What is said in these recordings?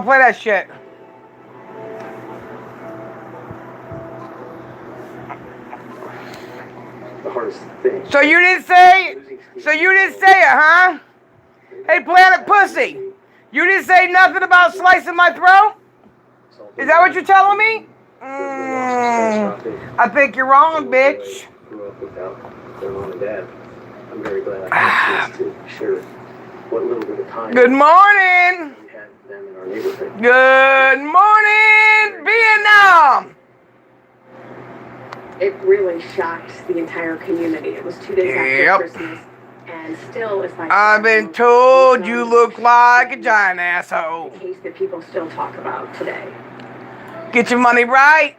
Play that shit. The hardest thing. So you didn't say it, huh? Hey, Planet Pussy. You didn't say nothing about slicing my throat? Is that what you're telling me? I think you're wrong, bitch. Grew up without their mom and dad. I'm very glad I had a chance to share what little bit of time. Good morning. We had them in our neighborhood. Good morning, Vietnam. It really shocked the entire community. It was 2 days after Christmas, and still it's like I've been told you look like a giant asshole. a case that people still talk about today. Get your money right.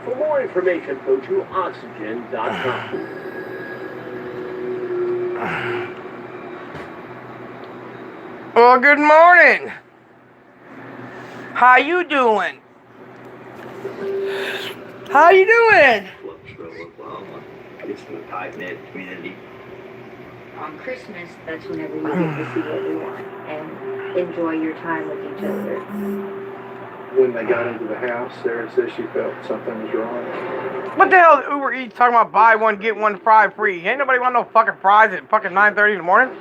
For more information, go to oxygen.com. Well, good morning. How you doing? How you doing? It's a tight-knit community. On Christmas, that's whenever you get to see everyone and enjoy your time with each other. When they got into the house, Sarah said she felt something was wrong. What the hell is Uber Eats talking about buy one, get one fry free? Ain't nobody want no fucking fries at fucking 9:30 in the morning.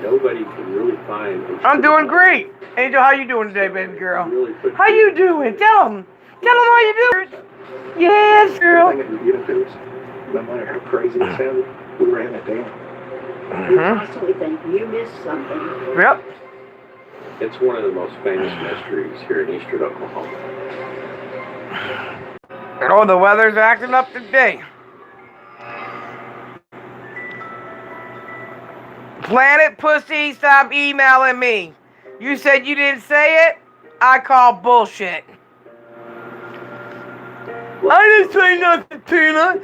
Nobody could really find. I'm doing great. Angel, how you doing today, baby girl? Really How you doing? Tell them how you doing. Yes, girl. Everything that we get to us, no matter how crazy it sounded, we ran it down. You constantly think you missed something. Yep. It's one of the most famous mysteries here in eastern Oklahoma. Oh, the weather's acting up today. Planet Pussy, stop emailing me. You said you didn't say it? I call bullshit. I didn't say nothing, Tina.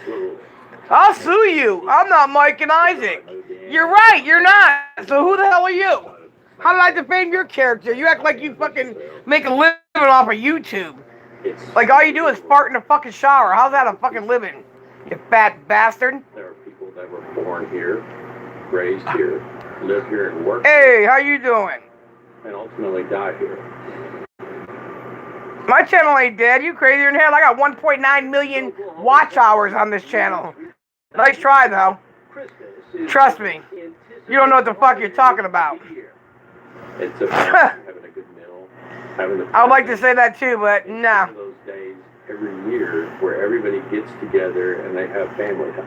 I'll sue you. I'm not Mike and Isaac. You're right, you're not. So who the hell are you? How did I defame your character? You act like you fucking make a living off of YouTube. Like all you do is fart in a fucking shower. How's that a fucking living? You fat bastard. There are people that were born here, raised here, live here and work Hey, how you doing? and ultimately die here. My channel ain't dead. You crazier than hell. I got 1.9 million watch hours on this channel. Nice try, though. Trust me. You don't know what the fuck you're talking about. It's about having a good meal, having a I would like to say that too, but nah. One of those days every year where everybody gets together and they have family time.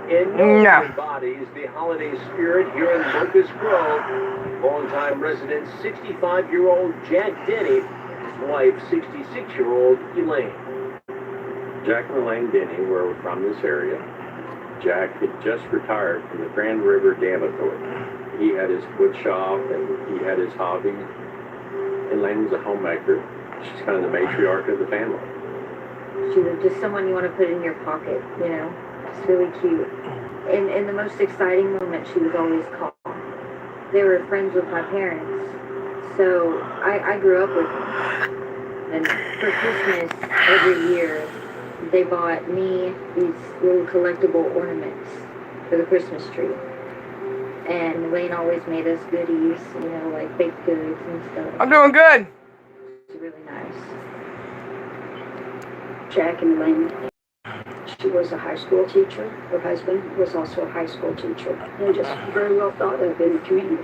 In No. embodies the holiday spirit here in Locust Grove. Longtime resident 65-year-old Jack Denny, his wife 66-year-old Elaine. Jack and Elaine Denny were from this area. Jack had just retired from the Grand River Dam Authority. He had his wood shop and he had his hobby. Elaine was a homemaker. She's kind of the matriarch of the family. She was just someone you want to put in your pocket, you know. It's really cute. And in the most exciting moment, she was always calm. They were friends with my parents, so I grew up with them. And for Christmas, every year, they bought me these little collectible ornaments for the Christmas tree. And Elaine always made us goodies, you know, like baked goods and stuff. I'm doing good. It's really nice. Jack and Elaine. She was a high school teacher. Her husband was also a high school teacher. And just very well thought of in the community.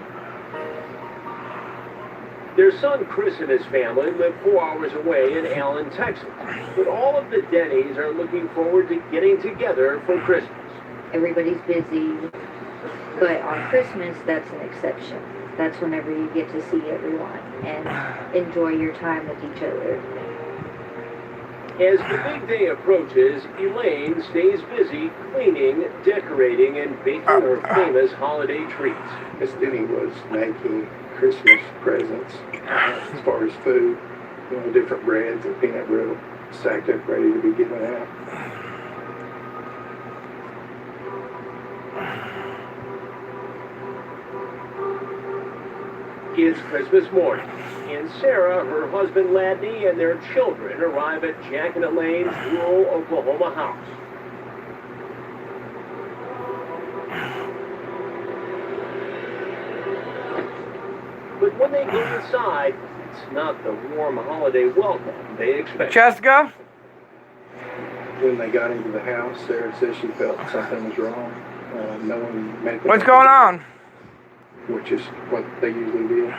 Their son Chris and his family live 4 hours away in Allen, Texas. But all of the Dennys are looking forward to getting together for Christmas. Everybody's busy, but on Christmas, that's an exception. That's whenever you get to see everyone and enjoy your time with each other. As the big day approaches, Elaine stays busy cleaning, decorating, and baking her famous holiday treats. Miss Denny was making Christmas presents as far as food, you know, different breads and peanut brittle stacked up ready to be given out. It's Christmas morning, and Sarah, her husband Ladney, and their children arrive at Jack and Elaine's rural Oklahoma house. But when they go inside, it's not the warm holiday welcome they expect. Jessica? When they got into the house, Sarah said she felt something was wrong. No one made the What's going on? Which is what they usually do.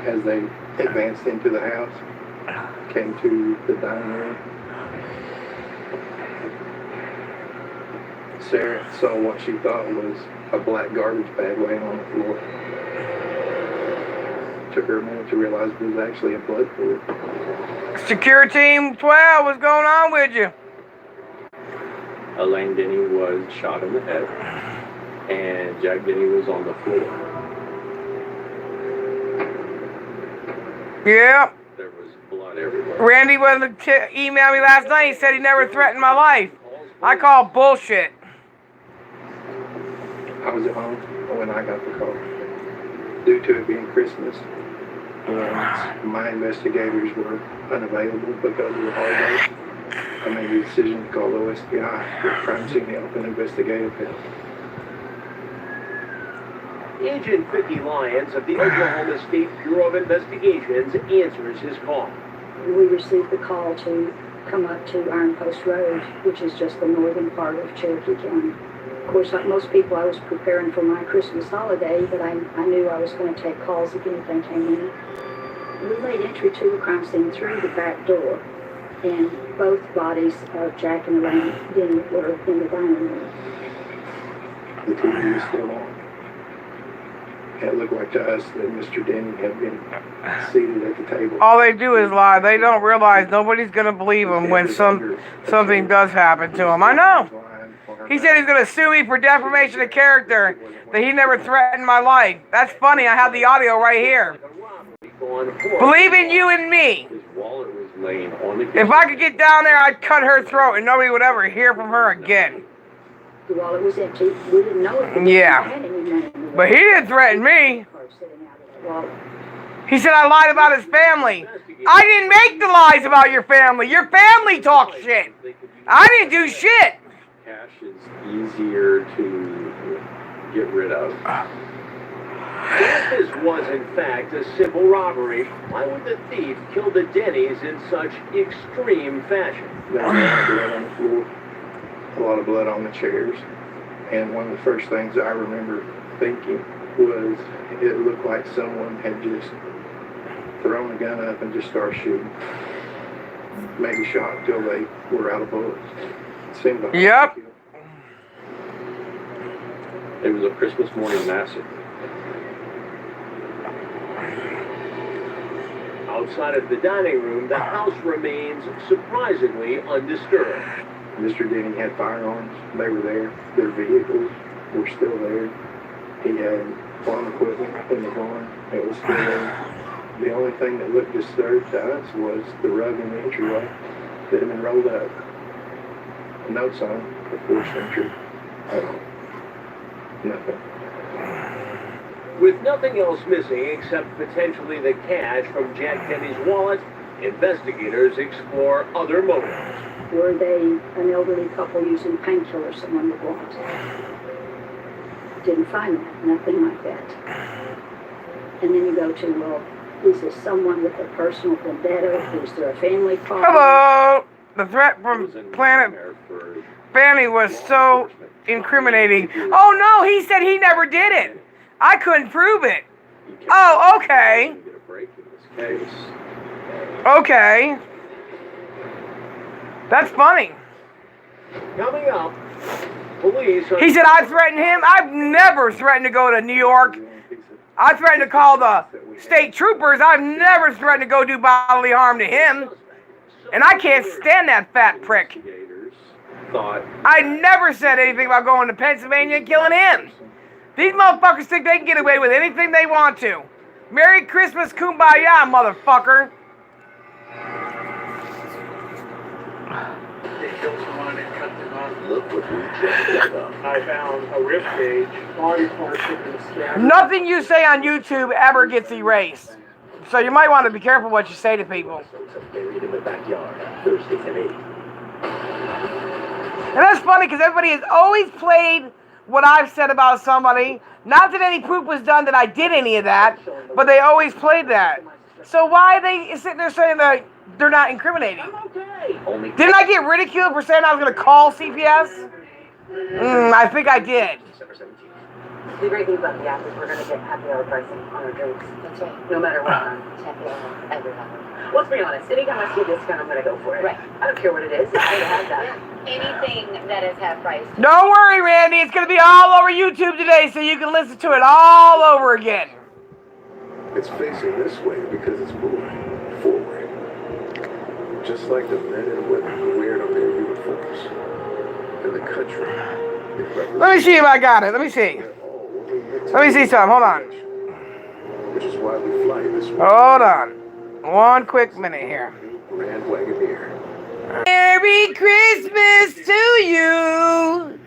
As they advanced into the house, came to the dining room, Sarah saw what she thought was a black garbage bag laying on the floor. Took her a minute to realize it was actually a blood pool. Security Team 12, what's going on with you? Elaine Denny was shot in the head, and Jack Denny was on the floor. Yeah. There was blood everywhere. Randy emailed me last night. He said he never threatened my life. I call bullshit. I was at home when I got the call. Due to it being Christmas, and my investigators were unavailable because of the holidays, I made the decision to call the OSPI for crime scene help and investigative help. Agent Vicki Lyons of the Oklahoma State Bureau of Investigations answers his call. We received the call to come up to Iron Post Road, which is just the northern part of Cherokee County. Of course, like most people, I was preparing for my Christmas holiday, but I knew I was going to take calls if anything came in. We made entry to the crime scene through the back door, and both bodies of Jack and Elaine Denny were in the dining room. The TV was still on. It looked like to us that Mr. Denny had been seated at the table. All they do is lie. They don't realize nobody's going to believe them when something does happen to them. I know. He said he's going to sue me for defamation of character, that he never threatened my life. That's funny. I have the audio right here. Believe in you and me. His wallet was laying on the If I could get down there, I'd cut her throat and nobody would ever hear from her again. The wallet was empty. We didn't know it. Yeah. But he didn't threaten me. He said I lied about his family. I didn't make the lies about your family. Your family talked shit. I didn't do shit. cash is easier to get rid of. If this was in fact a simple robbery, why would the thief kill the Dennys in such extreme fashion? There was a lot of blood on the floor, a lot of blood on the chairs, and one of the first things I remember thinking was it looked like someone had just thrown a gun up and just started shooting. Maybe shot until they were out of bullets. It seemed like Yep. It was a Christmas morning massacre. Outside of the dining room, the house remains surprisingly undisturbed. Mr. Denny had firearms. They were there. Their vehicles were still there. He had farm equipment in the barn. It was still there. The only thing that looked disturbed to us was the rug in the entryway that had been rolled up. Notes on the forced entry. Nothing. With nothing else missing except potentially the cash from Jack Denny's wallet, investigators explore other motives. Were they an elderly couple using painkillers someone would want? Didn't find that, nothing like that. And then you go to, well, is this someone with a personal vendetta? Is there a family problem? Hello! The threat from Planet Fanny was so incriminating. Oh no, he said he never did it. I couldn't prove it. Oh, okay. Get a break in this case. Okay. That's funny. Coming up, police are... He said I threatened him. I've never threatened to go to New York. I threatened to call the state troopers. I've never threatened to go do bodily harm to him. And I can't stand that fat prick. I never said anything about going to Pennsylvania and killing him. These motherfuckers think they can get away with anything they want to. Merry Christmas, kumbaya, motherfucker. They killed someone and cut them off. Look what we just did up. I found a rib cage, body parts of the scab. Nothing you say on YouTube ever gets erased. So you might want to be careful what you say to people. buried in the backyard Thursday at 8. And that's funny because everybody has always played what I've said about somebody. Not that any proof was done that I did any of that, but they always played that. So why are they sitting there saying that they're not incriminating? Didn't I get ridiculed for saying I was going to call CPS? I think I did. The great thing about the app is we're going to get happy hour pricing on our drinks. That's right. No matter what time. Happy hour every hour. Let's be honest. Anytime I see a discount, I'm going to go for it. Right. I don't care what it is. It's going to have that. Anything that is half price. Don't worry, Randy. It's going to be all over YouTube today, so you can listen to it all over again. It's facing this way because it's moving forward. Just like the men and women who wear on their uniforms in the country. Let me see if I got it. Let me see. Let me see something. Hold on. Which is why we fly this way. Hold on. One quick minute here. Grand Wagoneer. Merry Christmas to you.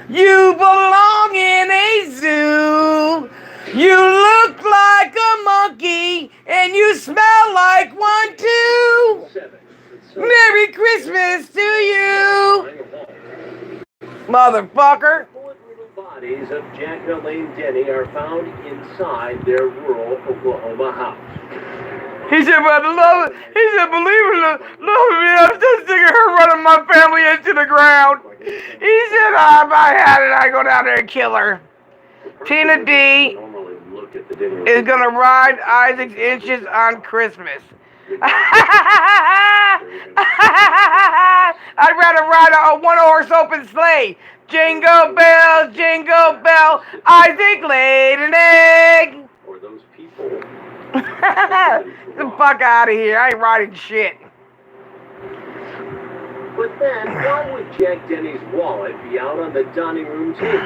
You belong in a zoo. You look like a monkey and you smell like one too. Merry Christmas to you. Motherfucker. Bodies of Jack and Elaine Denny are found inside their rural Oklahoma house. He said, but love it. He said, believe it or not, love me, I'm still sick of her running my family into the ground. He said, if I had it, I'd go down there and kill her. Tina D is going to ride Isaac's inches on Christmas. I'd rather ride a one-horse open sleigh. Jingle bell, Isaac laid an egg. Or those people. Get the fuck out of here. I ain't riding shit. But then, why would Jack Denny's wallet be out on the dining room table?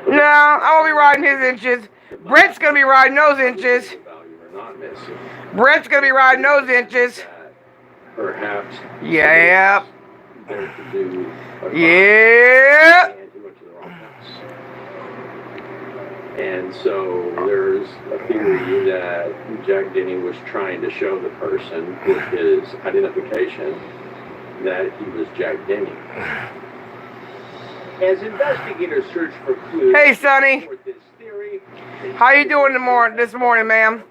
No, I won't be riding his inches. Brent's gonna be riding those inches. Brent's gonna be riding those inches. Perhaps. Yeah. Yeah. And so there's a theory that Jack Denny was trying to show the person with his identification that he was Jack Denny. As investigators search for clues, Hey, Sonny. this theory, How you doing this morning, ma'am?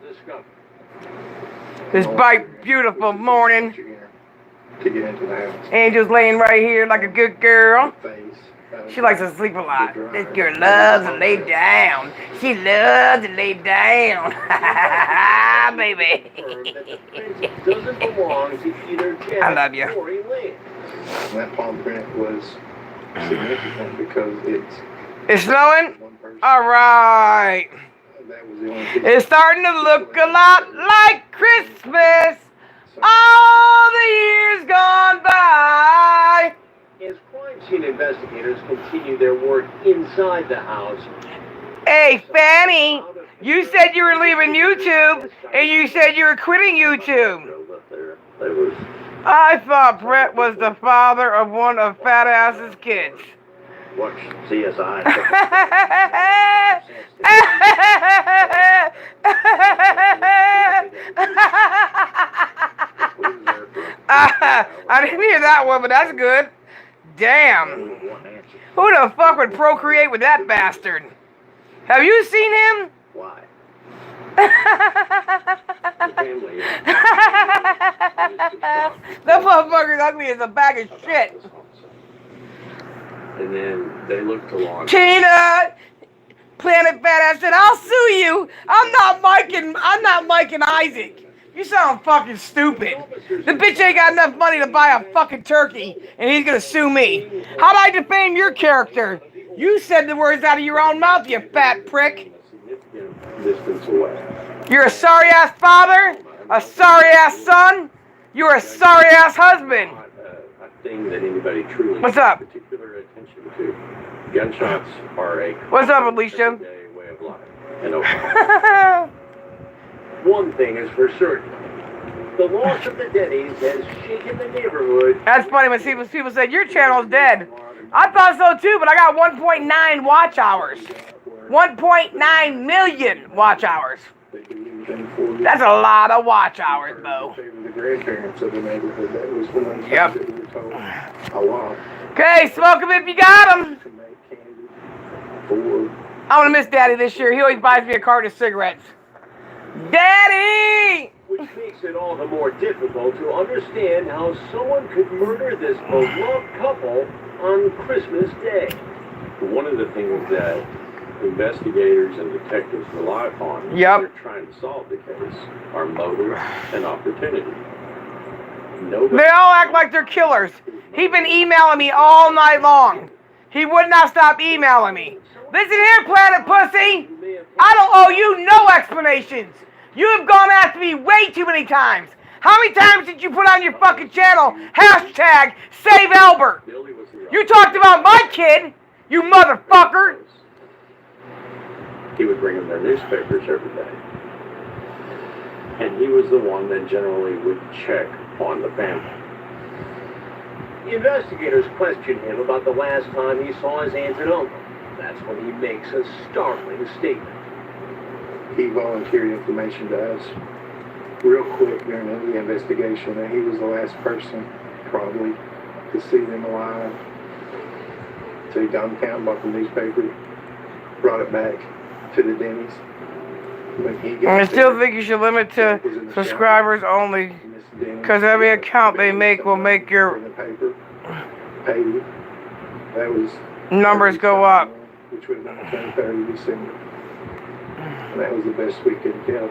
This bright, beautiful morning. To get into the house. Angel's laying right here like a good girl. Face. She likes to sleep a lot. This girl loves to lay down. She loves to lay down. Baby. doesn't belong to either Jack I love you. or Elaine. That palm print was significant because It's snowing? one person. All right. That was the only piece. It's starting to look a lot like Christmas. All the years gone by. As crime scene investigators continue their work inside the house, Hey, Fanny, you said you were leaving YouTube, and you said you were quitting YouTube. I thought Brett was the father of one of Fat Ass's kids. Watch CSI. I didn't hear that one, but that's good. Damn. Who the fuck would procreate with that bastard? Have you seen him? Why? That motherfucker's ugly as a bag of shit. And then they looked along. Tina, Planet Fat Ass said, I'll sue you. I'm not Mike and Isaac. You sound fucking stupid. The bitch ain't got enough money to buy a fucking turkey, and he's gonna sue me. How'd I defame your character? You said the words out of your own mouth, you fat prick. Distance away. You're a sorry ass father, a sorry ass son, you're a sorry ass husband. A thing that anybody truly What's up? pays particular attention to. Gunshots are a What's up, Alicia? everyday way of life. And Oklahoma. one thing is for certain. The loss of the Dennys has shaken the neighborhood. That's funny when people said, your channel's dead. I thought so too, but I got 1.9 watch hours. 1.9 million watch hours. That's a lot of watch hours, though. The grandparents of the neighborhood. That was one of the Yep. things that we were told a lot. Okay, smoke 'em if you got 'em. To make I'm gonna miss Daddy this year. He always buys me a carton of cigarettes. Daddy! Which makes it all the more difficult to understand how someone could murder this beloved couple on Christmas Day. One of the things that investigators and detectives rely upon when Yep. they're trying to solve the case are motive and opportunity. Nobody They all act like they're killers. He's been emailing me all night long. He would not stop emailing me. Listen here, Planet Pussy. I don't owe you no explanations. You have gone after me way too many times. How many times did you put on your fucking channel hashtag Save Albert? Billy was the You talked about my kid, you motherfucker. He would bring them their newspapers every day. And he was the one that generally would check on the family. Investigators questioned him about the last time he saw his aunt and uncle. That's when he makes a startling statement. He volunteered information to us real quick during the investigation, and he was the last person, probably, to see them alive. So he got them down, bought the newspaper, brought it back to the Dennys. When he got I still there, think you should limit to Jack was in the subscribers only, Miss Denny because every account they make will make your in the paper, paid. That was numbers go up. which would have been the 23rd of December. And that was the best we could tell.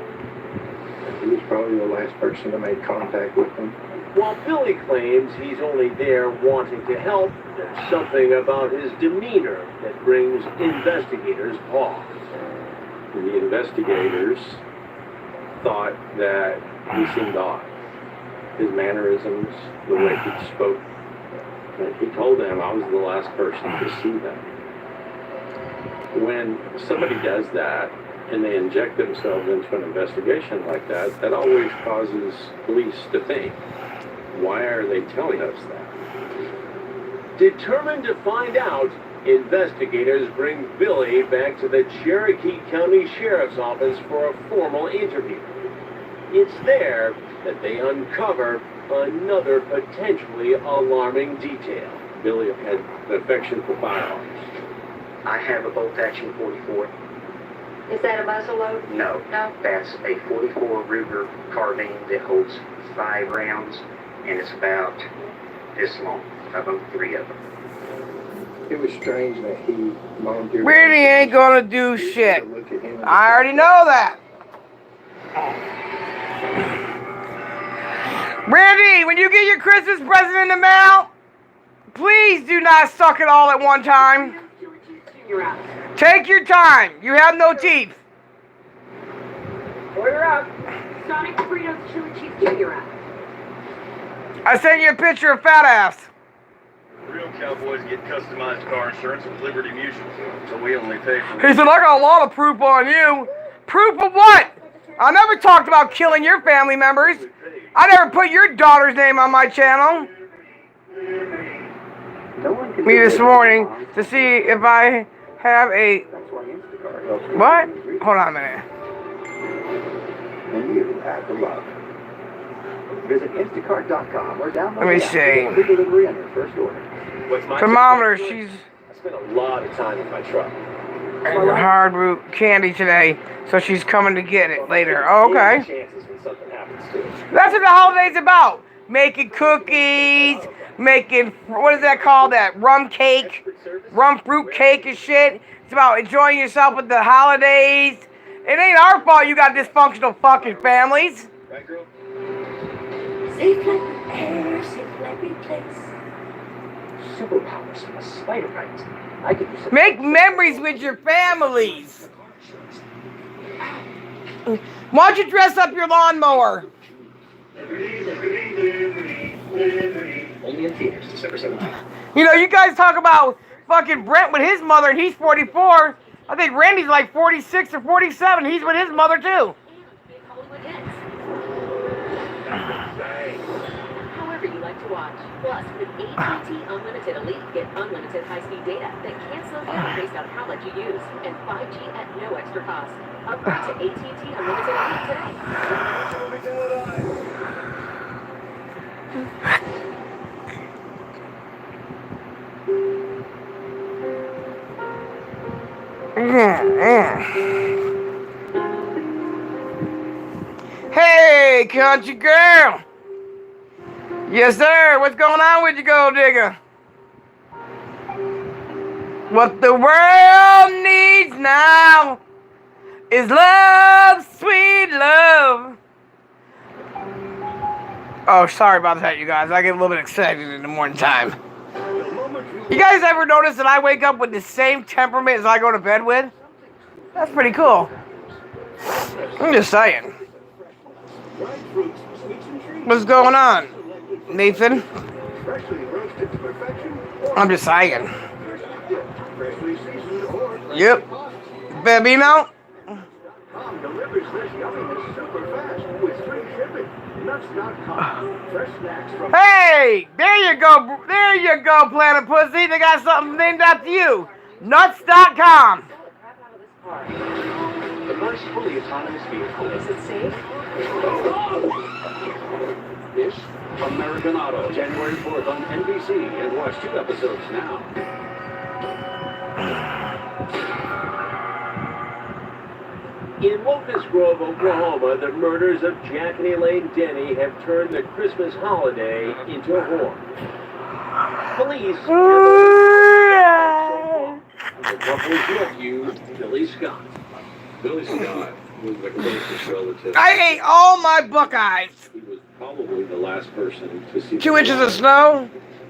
He was probably the last person to make contact with them. While Billy claims he's only there wanting to help, there's something about his demeanor that brings investigators pause. The investigators thought that he seemed odd. His mannerisms, the way he spoke. And he told them I was the last person to see them. When somebody does that and they inject themselves into an investigation like that, that always causes police to think, why are they telling us that? Determined to find out, investigators bring Billy back to the Cherokee County Sheriff's Office for a formal interview. It's there that they uncover another potentially alarming detail. Billy had an affection for firearms. I have a bolt-action 44. Is that a muzzle load? No, No. that's a 44 Ruger carbine that holds 5 rounds, and it's about this long. I've owned 3 of them. It was strange that he volunteered. Randy ain't gonna do shit. to look at him and I already know that. Randy, when you get your Christmas present in the mail, please do not suck it all at one time. Take your time. You have no teeth. Order up. Sonic Burritos Chili Cheese Junior out. I sent you a picture of fat ass. Real cowboys get customized car insurance with Liberty Mutual, so we only pay for He said, I got a lot of proof on you. Proof of what? I never talked about killing your family members. I never put your daughter's name on my channel. No one can Me do this it. morning to see if I have a... That's why Instacart helps you. What? Hold on a minute. And you have the love. Visit Instacart.com or download Let me the app see. for free delivery on your first order. What's my Thermometer, she's I spent a lot of time in my truck. hard root candy today, so she's coming to get it later. Oh, okay. Chances when something happens to it. That's what the holiday's about. Making cookies, making, what is that called? That rum cake, rum fruit cake and shit. It's about enjoying yourself with the holidays. It ain't our fault you got dysfunctional fucking families. Right, girl? Safe like air, safe like replace. Superpowers from a spider bite. I could use some. Make memories with your families. Why don't you dress up your lawnmower? Only in theaters December 17th. You know, you guys talk about fucking Brent with his mother and he's 44. I think Randy's like 46 or 47. He's with his mother too. However you like to watch. Plus, with AT&T Unlimited Elite, get unlimited high-speed data that can't slow down based on how much you use, and 5G at no extra cost. Upgrade to AT&T Unlimited Elite today. Hey, country girl. Yes, sir. What's going on with you, gold digger? What the world needs now is love, sweet love. Oh, sorry about that, you guys. I get a little bit excited in the morning time. You guys ever notice that I wake up with the same temperament as I go to bed with? That's pretty cool. I'm just saying. What's going on, Nathan? I'm just saying. Yep. Bambino? Hey, there you go, Planet Pussy. They got something named after you. Nuts.com. The first fully autonomous vehicle. Is it safe? This American Auto, January 4th on NBC, and watch 2 episodes now. In Locust Grove, Oklahoma, the murders of Jack and Elaine Denny have turned the Christmas holiday into a horror. Police have the couple's nephew, Billy Scott. Billy Scott was the closest relative. I ate all my Buckeyes. He was probably the last person to see 2 inches of snow?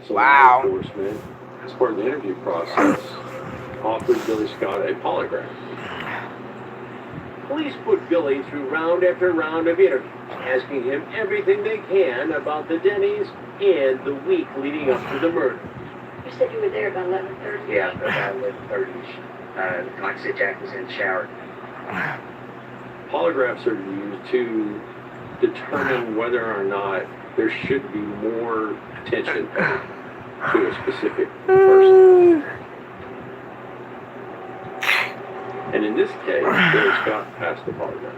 So Wow. law enforcement, as part of the interview process, offered Billy Scott a polygraph. Police put Billy through round after round of interviews, asking him everything they can about the Dennys and the week leading up to the murder. You said you were there about 11:30? Yeah, about 11:30. Like I said, Jack was in the shower. Polygraphs are used to determine whether or not there should be more attention paid to a specific person. And in this case, Billy Scott passed the polygraph.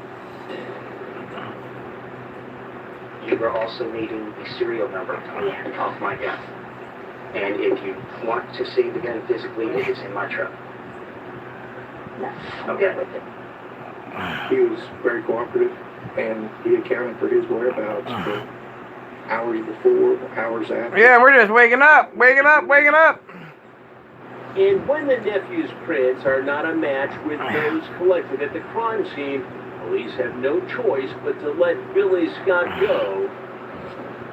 You were also needing the serial number off my gun. And if you want to see the gun physically, it is in my truck. No, I'm good with it. He was very cooperative, and he accounted for his whereabouts for hours before, hours after. Yeah, we're just waking up. And when the nephew's prints are not a match with those collected at the crime scene, police have no choice but to let Billy Scott go.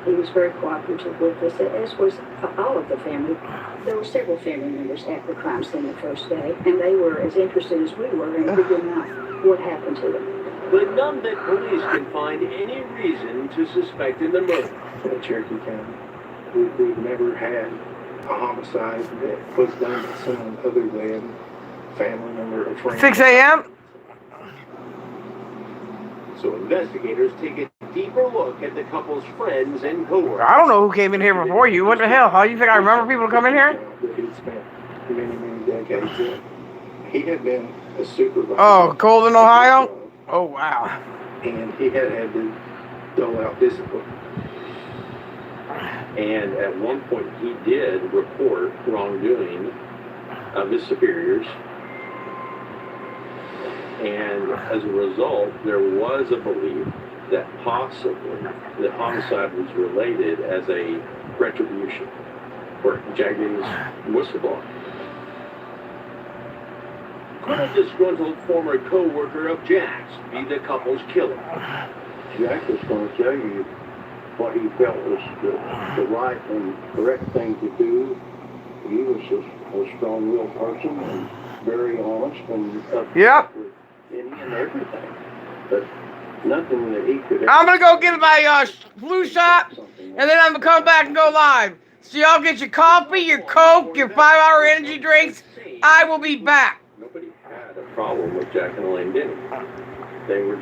He was very cooperative with us, as was all of the family. There were several family members at the crime scene the first day, and they were as interested as we were in figuring out what happened to them. But none that police can find any reason to suspect in the murder. In Cherokee County, we've never had a homicide that was done by someone other than family member or friend. 6 a.m.? So investigators take a deeper look at the couple's friends and coworkers. I don't know who came in here before you. What the hell? How you think I remember people to come in here? That he'd spent many decades in. He had been a supervisor. Oh, Colden, Ohio? Oh, wow. And he had to dole out discipline. And at one point, he did report wrongdoing of his superiors. And as a result, there was a belief that possibly the homicide was related as a retribution for Jack Denny's whistleblower. Could a disgruntled former co-worker of Jack's be the couple's killer? Jack was going to tell you what he felt was the right and correct thing to do. He was a strong-willed person and very honest and Yep. with any and everything. But nothing that he could. I'm gonna go get my flu shot, and then I'm gonna come back and go live. So y'all get your coffee, your Coke, your 5-hour energy drinks. I will be back. Nobody had a problem with Jack and Elaine Denny. They were just